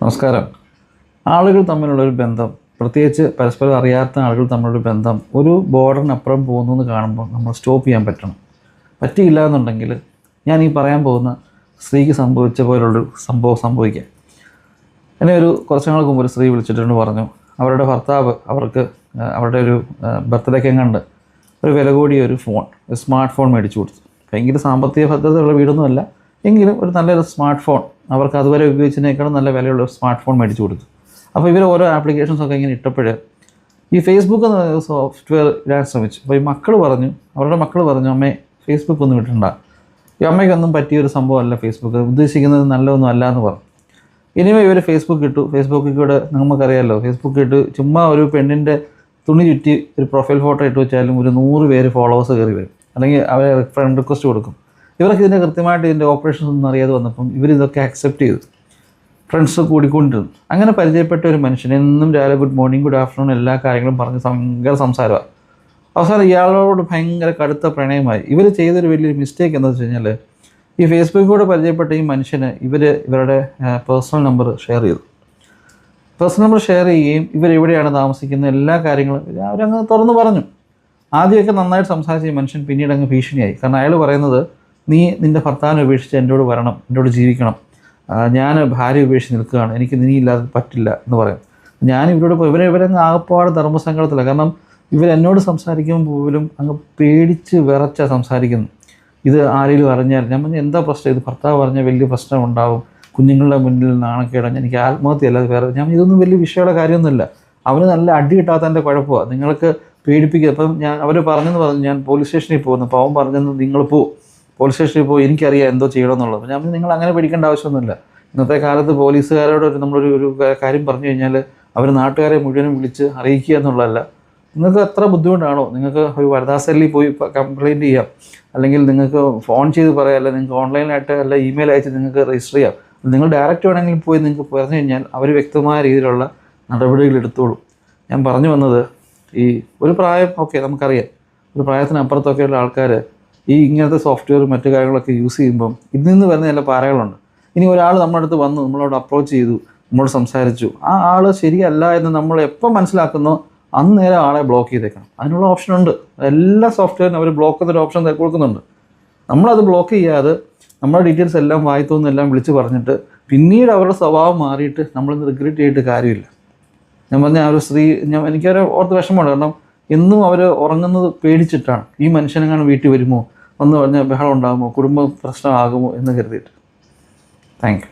നമസ്കാരം. ആളുകൾ തമ്മിലുള്ളൊരു ബന്ധം, പ്രത്യേകിച്ച് പരസ്പരം അറിയാത്ത ആളുകൾ തമ്മിലുള്ളൊരു ബന്ധം ഒരു ബോർഡറിനപ്പുറം പോകുന്നു എന്ന് കാണുമ്പോൾ നമ്മൾ സ്റ്റോപ്പ് ചെയ്യാൻ പറ്റണം. പറ്റിയില്ല എന്നുണ്ടെങ്കിൽ ഞാൻ ഈ പറയാൻ പോകുന്ന സ്ത്രീക്ക് സംഭവിച്ച പോലുള്ളൊരു സംഭവം സംഭവിക്കാം. എന്നെ കുറച്ച് നാൾക്ക് മുമ്പ് ഒരു സ്ത്രീ വിളിച്ചിട്ടുണ്ട്. പറഞ്ഞു അവരുടെ ഭർത്താവ് അവരുടെ ഒരു ബർത്ത്ഡേക്ക് കണ്ട് ഒരു വില കൂടിയ ഒരു സ്മാർട്ട് ഫോൺ മേടിച്ചു കൊടുത്തു. ഭയങ്കര സാമ്പത്തിക ഭദ്രതയുള്ള വീടൊന്നുമല്ല, എങ്കിലും ഒരു നല്ലൊരു സ്മാർട്ട് ഫോൺ, അവർക്ക് അതുവരെ ഉപയോഗിച്ചതിനേക്കാളും നല്ല വിലയുള്ള സ്മാർട്ട് ഫോൺ മേടിച്ചു കൊടുത്തു. അപ്പോൾ ഇവർ ഓരോ ആപ്ലിക്കേഷൻസൊക്കെ ഇങ്ങനെ ഇട്ടപ്പോൾ ഈ ഫേസ്ബുക്ക് എന്ന സോഫ്റ്റ്വെയർ ഇടാൻ ശ്രമിച്ചു. അപ്പോൾ അവരുടെ മക്കൾ പറഞ്ഞു അമ്മേ ഫേസ്ബുക്ക് ഒന്നും ഇട്ടിട്ടുണ്ട, ഈ അമ്മയ്ക്കൊന്നും പറ്റിയൊരു സംഭവമല്ല ഫേസ്ബുക്ക്, ഉദ്ദേശിക്കുന്നത് നല്ലതൊന്നും അല്ല എന്ന് പറഞ്ഞു. ഇനിമേ ഇവർ ഫേസ്ബുക്ക് ഇട്ടു. ഫേസ്ബുക്കിൽ കൂടെ നമുക്കറിയാമല്ലോ, ഫേസ്ബുക്ക് ഇട്ട് ചുമ്മാ ഒരു പെണ്ണിൻ്റെ തുണി ചുറ്റി ഒരു പ്രൊഫൈൽ ഫോട്ടോ ഇട്ട് വെച്ചാലും ഒരു 100 പേര് ഫോളോവേഴ്സ് കയറി വരും, അല്ലെങ്കിൽ അവർ ഫ്രണ്ട് റിക്വസ്റ്റ് കൊടുക്കും. ഇവർക്ക് ഇതിൻ്റെ കൃത്യമായിട്ട് ഇതിൻ്റെ ഓപ്പറേഷൻസ് ഒന്നും അറിയാതെ വന്നപ്പം ഇവരിതൊക്കെ അക്സെപ്റ്റ് ചെയ്തു. ഫ്രണ്ട്സ് കൂടിക്കൊണ്ടിരുന്നു. അങ്ങനെ പരിചയപ്പെട്ട ഒരു മനുഷ്യൻ എന്നും രാവിലെ ഗുഡ് മോർണിംഗ്, ഗുഡ് ആഫ്റ്റർനൂൺ എല്ലാ കാര്യങ്ങളും പറഞ്ഞ് ഭയങ്കര സംസാരമാണ്. അവസാനം ഇയാളോട് ഭയങ്കര കടുത്ത പ്രണയമായി. ഇവർ ചെയ്തൊരു വലിയൊരു മിസ്റ്റേക്ക് എന്താണെന്ന് വെച്ച് കഴിഞ്ഞാൽ, ഈ ഫേസ്ബുക്കിലൂടെ പരിചയപ്പെട്ട ഈ മനുഷ്യന് ഇവരുടെ പേഴ്സണൽ നമ്പർ ഷെയർ ചെയ്തു. പേഴ്സണൽ നമ്പർ ഷെയർ ചെയ്യുകയും ഇവരെവിടെയാണ് താമസിക്കുന്ന എല്ലാ കാര്യങ്ങളും അവരങ്ങ് തുറന്ന് പറഞ്ഞു. ആദ്യമൊക്കെ നന്നായിട്ട് സംസാരിച്ച ഈ മനുഷ്യൻ പിന്നീട് അങ്ങ് ഭീഷണിയായി. കാരണം അയാൾ പറയുന്നത്, നീ നിൻ്റെ ഭർത്താവിനെ ഉപേക്ഷിച്ച് എന്നോട് വരണം, എന്നോട് ജീവിക്കണം, ഞാൻ ഭാര്യ ഉപേക്ഷിച്ച് നിൽക്കുകയാണ്, എനിക്ക് നീ ഇല്ലാതെ പറ്റില്ല എന്ന് പറയും. ഞാൻ ഇവരങ്ങ് ആകപ്പാട് ധർമ്മസങ്കടത്തിലാണ്. കാരണം ഇവരെന്നോട് സംസാരിക്കുമ്പോൾ പോലും അങ്ങ് പേടിച്ച് വിറച്ച സംസാരിക്കുന്നു. ഇത് ആരെങ്കിലും അറിഞ്ഞാൽ, ഞാൻ പറഞ്ഞാൽ എന്താ പ്രശ്നം, ഇത് ഭർത്താവ് പറഞ്ഞാൽ വലിയ പ്രശ്നം ഉണ്ടാവും, കുഞ്ഞുങ്ങളുടെ മുന്നിൽ നാണക്കേടാൻ, എനിക്ക് ആത്മഹത്യ അല്ലാതെ വേറെ, ഞാൻ ഇതൊന്നും വലിയ വിഷയമുള്ള കാര്യമൊന്നുമില്ല, അവന് നല്ല അടി കിട്ടാത്തതിൻ്റെ കുഴപ്പമാണ്, നിങ്ങൾക്ക് പേടിപ്പിക്കുക. അപ്പം അവർ പറഞ്ഞു ഞാൻ പോലീസ് സ്റ്റേഷനിൽ പോകുന്നു. അപ്പോൾ അവൻ പറഞ്ഞത് നിങ്ങൾ പോലീസ് സ്റ്റേഷനിൽ പോയി, എനിക്കറിയാം എന്തോ ചെയ്യണമെന്നുള്ളത്. ഞാൻ നിങ്ങൾ അങ്ങനെ പേടിക്കേണ്ട ആവശ്യമൊന്നുമില്ല. ഇന്നത്തെ കാലത്ത് പോലീസുകാരോട് നമ്മളൊരു കാര്യം പറഞ്ഞു കഴിഞ്ഞാൽ അവർ നാട്ടുകാരെ മുഴുവനും വിളിച്ച് അറിയിക്കുക എന്നുള്ളതല്ല. നിങ്ങൾക്ക് എത്ര ബുദ്ധിമുട്ടാണോ, നിങ്ങൾക്ക് ഒരു വനിതാ പോയി കംപ്ലയിൻറ്റ് ചെയ്യാം, അല്ലെങ്കിൽ നിങ്ങൾക്ക് ഫോൺ ചെയ്ത് പറയാം, അല്ലെങ്കിൽ നിങ്ങൾക്ക് ഓൺലൈനായിട്ട് അല്ല ഇമെയിൽ അയച്ച് നിങ്ങൾക്ക് രജിസ്റ്റർ ചെയ്യാം. നിങ്ങൾ ഡയറക്റ്റ് വേണമെങ്കിൽ പോയി നിങ്ങൾക്ക് പറഞ്ഞു കഴിഞ്ഞാൽ അവർ വ്യക്തമായ രീതിയിലുള്ള നടപടികൾ എടുത്തോളും. ഞാൻ പറഞ്ഞു വന്നത്, ഈ ഒരു പ്രായം നമുക്കറിയാം, ഒരു പ്രായത്തിനപ്പുറത്തൊക്കെയുള്ള ആൾക്കാർ ഈ ഇങ്ങനത്തെ സോഫ്റ്റ്വെയർ മറ്റു കാര്യങ്ങളൊക്കെ യൂസ് ചെയ്യുമ്പം ഇതിൽ നിന്ന് വരുന്ന ചില പാരകളുണ്ട്. ഇനി ഒരാൾ നമ്മുടെ അടുത്ത് വന്നു, നമ്മളോട് അപ്രോച്ച് ചെയ്തു, നമ്മളോട് സംസാരിച്ചു, ആ ആൾ ശരിയല്ല എന്ന് നമ്മൾ എപ്പോൾ മനസ്സിലാക്കുന്നോ അന്നേരം ആളെ ബ്ലോക്ക് ചെയ്തേക്കണം. അതിനുള്ള ഓപ്ഷനുണ്ട്. എല്ലാ സോഫ്റ്റ്വെയറിനും അവർ ബ്ലോക്ക് എന്നൊരു ഓപ്ഷൻ കൊടുക്കുന്നുണ്ട്. നമ്മളത് ബ്ലോക്ക് ചെയ്യാതെ നമ്മുടെ ഡീറ്റെയിൽസ് എല്ലാം വായിത്തോന്നെല്ലാം വിളിച്ച് പറഞ്ഞിട്ട് പിന്നീട് അവരുടെ സ്വഭാവം മാറിയിട്ട് നമ്മളിന്ന് റിഗ്രറ്റ് ചെയ്തിട്ട് കാര്യമില്ല. ഞാൻ പറഞ്ഞ ആ ഒരു സ്ത്രീ, എനിക്കൊരു ഓർത്ത് വിഷമമുണ്ട്. കാരണം എന്നും അവർ ഉറങ്ങുന്നത് പേടിച്ചിട്ടാണ്, ഈ മനുഷ്യനെങ്ങാനും വീട്ടിൽ വരുമോ, വന്ന് പറഞ്ഞാൽ ബഹളം ഉണ്ടാകുമോ, കുടുംബ പ്രശ്നമാകുമോ എന്ന് കരുതിയിട്ട്. Thank you.